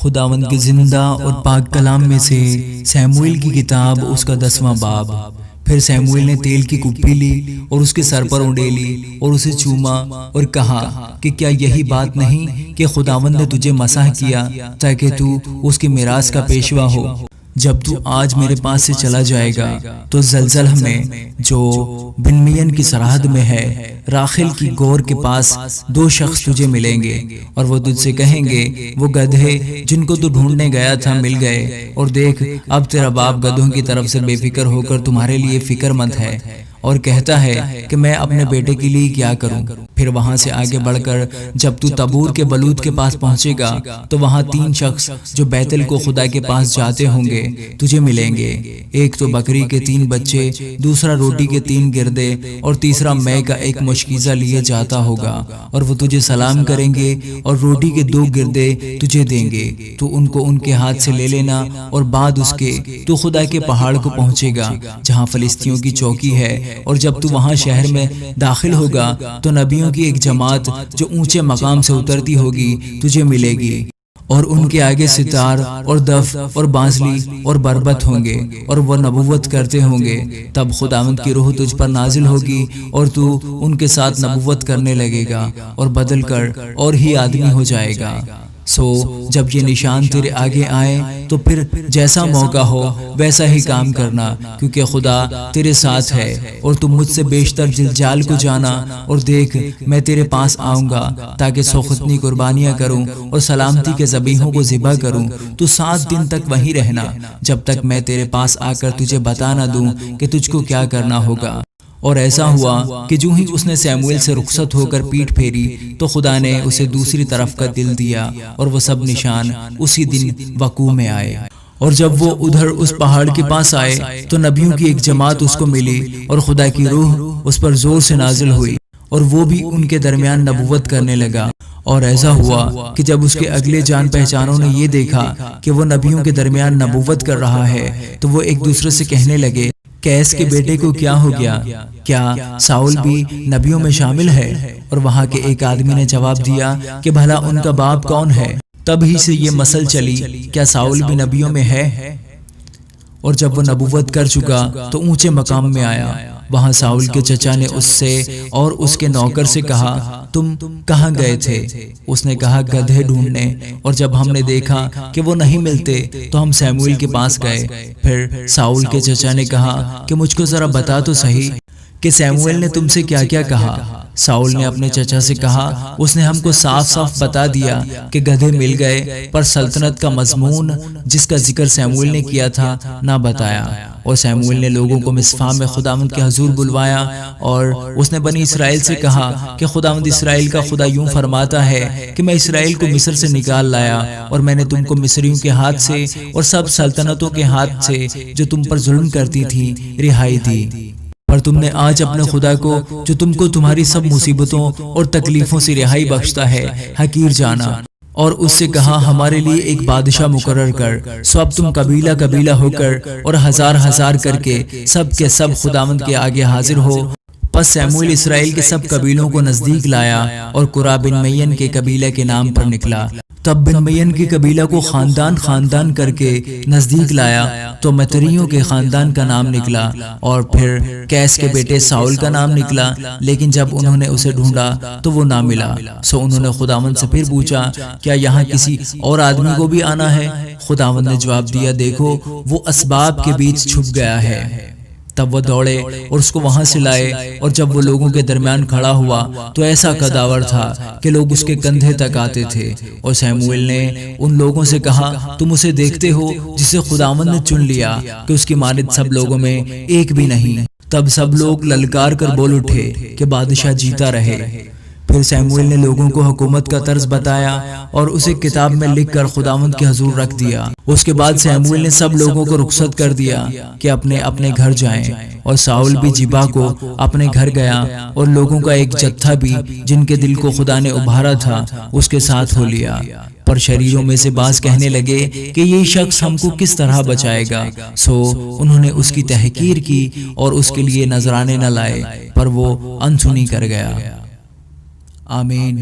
خداوند کے زندہ اور پاک کلام میں سے سیموئیل کی کتاب اس کا 10واں باب۔ پھر سیموئیل نے تیل کی کپی لی اور اس کے سر پر اونڈیلی اور اسے چوما اور کہا کہ کیا یہی بات نہیں کہ خداوند نے تجھے مسح کیا تاکہ تو اس کی میراث کا پیشوا ہو؟ جب تو آج میرے پاس سے چلا جائے گا تو زلزلہ میں جو بنمیان کی سرحد میں ہے راخیل کی گور کے پاس 2 شخص تجھے ملیں گے، اور وہ تجھ سے کہیں گے وہ گدھے جن کو تو ڈھونڈنے گیا تھا مل گئے، اور دیکھ اب تیرا باپ گدھوں کی طرف سے بے فکر ہو کر تمہارے لیے فکر مند ہے اور کہتا ہے کہ میں اپنے بیٹے کے لیے کیا کروں۔ پھر وہاں سے آگے بڑھ کر جب تو تبور کے بلوت کے پاس پہنچے گا تو وہاں 3 شخص جو بیتل کو خدا کے پاس جاتے ہوں گے تجھے ملیں گے، ایک تو بکری کے 3 بچے، دوسرا روٹی کے 3 گردے اور تیسرا مے کا 1 مشکیزہ لیے جاتا ہوگا، اور وہ تجھے سلام کریں گے اور روٹی کے 2 گردے تجھے دیں گے، تو ان کو ان کے ہاتھ سے لے لینا، اور بعد اس کے تو خدا کے پہاڑ کو پہنچے گا جہاں فلسطینیوں کی چوکی ہے، اور جب تو وہاں شہر میں داخل ہوگا تو نبیوں کی ایک جماعت جو اونچے مقام سے اترتی ہوگی تجھے ملے گی، اور ان کے آگے ستار اور دف اور بانسلی اور بربت ہوں گے، اور وہ نبوت کرتے ہوں گے۔ تب خداوند کی روح تجھ پر نازل ہوگی اور تو ان کے ساتھ نبوت کرنے لگے گا، اور بدل کر اور ہی آدمی ہو جائے گا۔ سو جب یہ نشان تیرے آگے آئے تو پھر جیسا موقع ہو ویسا ہی کام کرنا، کیونکہ خدا تیرے ساتھ ہے، اور تم مجھ سے بیشتر جلجال کو جانا، اور دیکھ میں تیرے پاس آؤں گا تاکہ سوختنی قربانیاں کروں اور سلامتی کے ذبیحوں کو ذبح کروں۔ تو 7 دن تک وہیں رہنا جب تک میں تیرے پاس آ کر تجھے بتا نہ دوں کہ تجھ کو کیا کرنا ہوگا۔ اور ایسا ہوا کہ جو ہی اس نے سیموئیل سے رخصت ہو کر پیٹھ پھیری تو خدا نے اسے دوسری طرف کا دل دیا، اور وہ سب نشان اسی دن وقوع میں آئے۔ اور جب وہ ادھر اس پہاڑ کے پاس آئے تو نبیوں کی ایک جماعت اس کو ملی، اور خدا کی روح اس پر زور سے نازل ہوئی، اور وہ بھی ان کے درمیان نبوت کرنے لگا۔ اور ایسا ہوا کہ جب اس کے اگلے جان پہچانوں نے یہ دیکھا کہ وہ نبیوں کے درمیان نبوت کر رہا ہے تو وہ ایک دوسرے سے کہنے لگے، قیس کے بیٹے کو کیا ہو گیا؟ کیا ساؤل بھی نبیوں میں شامل ہے؟ اور وہاں کے ایک آدمی نے جواب دیا کہ بھلا ان کا باپ کون ہے؟ تب ہی سے یہ مسل چلی، کیا ساؤل بھی نبیوں میں ہے؟ اور جب وہ نبوت کر چکا تو اونچے مقام میں آیا۔ وہاں ساؤل کے چچا نے اس سے اور اس کے نوکر سے کہا، تم کہاں گئے تھے؟ اس نے کہا، گدھے ڈھونڈنے، اور جب ہم نے دیکھا کہ وہ نہیں ملتے تو ہم سیموئیل کے پاس گئے۔ پھر ساؤل کے چچا نے کہا کہ مجھ کو ذرا بتا تو صحیح کہ سیموئیل نے تم سے کیا کیا کہا۔ ساؤل نے اپنے چچا سے کہا، اس نے ہم کو صاف صاف بتا دیا کہ گدھے مل گئے، پر سلطنت کا مضمون جس کا ذکر سیموئیل نے کیا تھا نہ بتایا۔ اور سیموئیل نے لوگوں کو مصفا میں خداوند کے حضور بلوایا، اور اس نے بنی اسرائیل سے کہا کہ خداوند اسرائیل کا خدا یوں فرماتا ہے کہ میں اسرائیل کو مصر سے نکال لایا، اور میں نے تم کو مصریوں کے ہاتھ سے اور سب سلطنتوں کے ہاتھ سے جو تم پر ظلم کرتی تھی رہائی دی، اور تم نے آج اپنے خدا کو جو تم کو تمہاری سب مصیبتوں اور تکلیفوں سے رہائی بخشتا ہے حقیر جانا، اور اس سے کہا ہمارے لیے ایک بادشاہ مقرر کر۔ سو اب تم قبیلہ قبیلہ ہو کر اور ہزار ہزار کر کے سب کے سب خداوند کے آگے حاضر ہو۔ پس سیموئیل اسرائیل کے سب قبیلوں کو نزدیک لایا اور قرہ بن میان کے قبیلے کے نام پر نکلا۔ تب بن میان کے قبیلہ کو خاندان خاندان کر کے نزدیک لایا تو متریوں کے خاندان کا نام نکلا، اور پھر قیس کے بیٹے ساؤل کا نام نکلا، لیکن جب انہوں نے اسے ڈھونڈا تو وہ نہ ملا۔ سو انہوں نے خداوند سے پھر پوچھا، کیا یہاں کسی اور آدمی کو بھی آنا ہے؟ خداوند نے جواب دیا، دیکھو وہ اسباب کے بیچ چھپ گیا ہے۔ تب وہ دوڑے اور اس کو وہاں سے لائے، اور جب وہ لوگوں کے درمیان کھڑا ہوا تو ایسا قداور تھا کہ لوگ اس کے کندھے تک آتے تھے۔ اور سیموئیل نے ان لوگوں سے کہا، تم اسے دیکھتے ہو جسے خداوند نے چن لیا کہ اس کی مانند سب لوگوں میں ایک بھی نہیں؟ تب سب لوگ للکار کر بول اٹھے کہ بادشاہ جیتا رہے۔ پھر سیموئیل نے لوگوں کو حکومت کا طرز بتایا اور اسے کتاب میں لکھ کر خداوند کے حضور رکھ دیا۔ اس کے بعد سیموئیل نے سب لوگوں کو رخصت کر دیا کہ اپنے اپنے گھر جائیں، اور ساؤل بھی جبا کو اپنے گھر گیا، اور لوگوں کا ایک جتھا بھی جن کے دل کو خدا نے ابھارا تھا اس کے ساتھ ہو لیا۔ پر شریروں میں سے بعض کہنے لگے کہ یہ شخص ہم کو کس طرح بچائے گا؟ سو انہوں نے اس کی تحقیر کی اور اس کے لیے نذرانے نہ لائے، پر وہ انسنی کر گیا۔ آمین۔